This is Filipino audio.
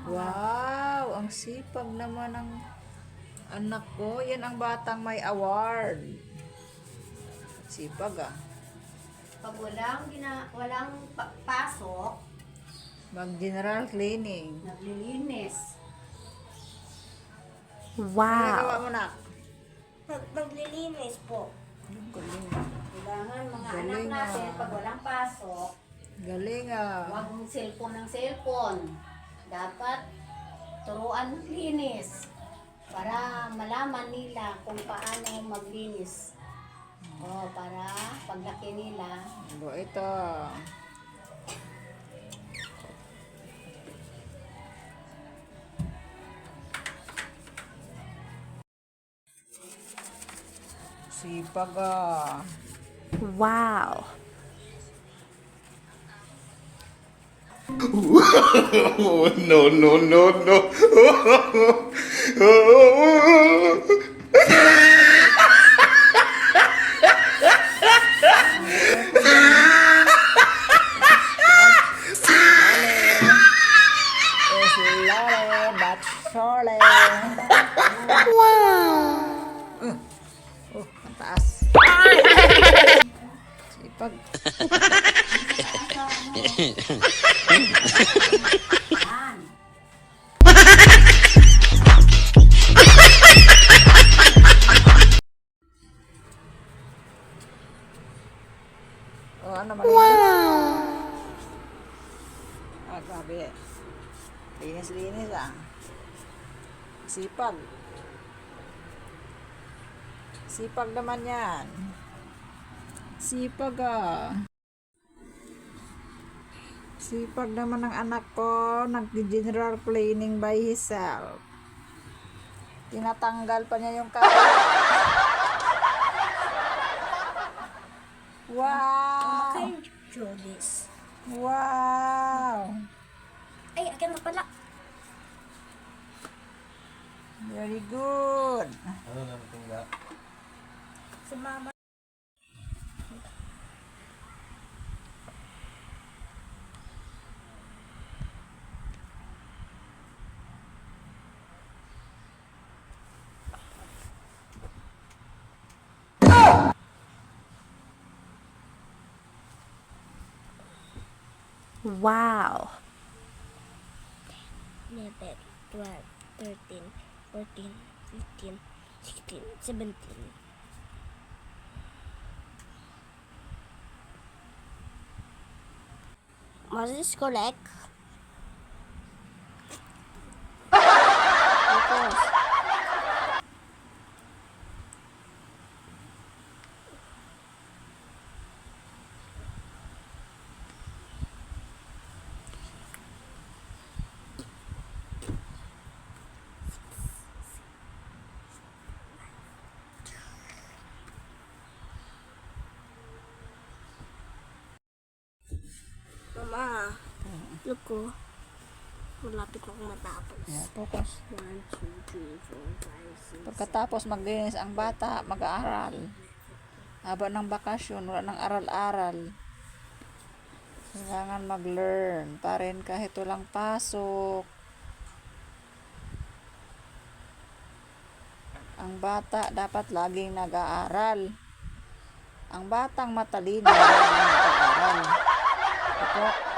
Wow, ang sipag naman ng anak ko. Yan ang batang may award. Sipag ah. Pag walang pasok, Mag-general cleaning. naglilinis. Ano Wow. nagawa mo, nak? Maglilinis po. Ang galing. Kailangan mga Galing anak natin, ah. pag walang pasok, Galing ah. huwag mong cellphone ng cellphone. Dapat turuan maglinis para malaman nila kung paano maglinis. O, para paglaki nila, Ito. Sipag ah. Wow. Oh, no, no, no, no. Slowly but surely. Ang taas. Sipag. yan. Ano malinis? Grabe. Linis-linis ah. Sipag. Sipag naman yan. Sipag ah. Sipag naman ng anak ko. Nag-general cleaning by himself. Tinatanggal pa niya yung kabel. Wow! Can you draw this? Wow! Ay, akin na pala. Very good. Sumama. Wow. 11, 12, 13, 14, 15, 16, 17. Was this correct? Mama, look ko. Malapit na akong matapos. Yeah, focus. 1, 2, 3, 4, 5, 6. Pagkatapos maglinis ang bata, mag-aaral. Haba ng bakasyon, wala ng aral-aral. Kailangan mag-learn pa rin kahit walang pasok. Ang bata dapat laging nag-aaral. Ang batang matalino laging nag-aaral. Ito,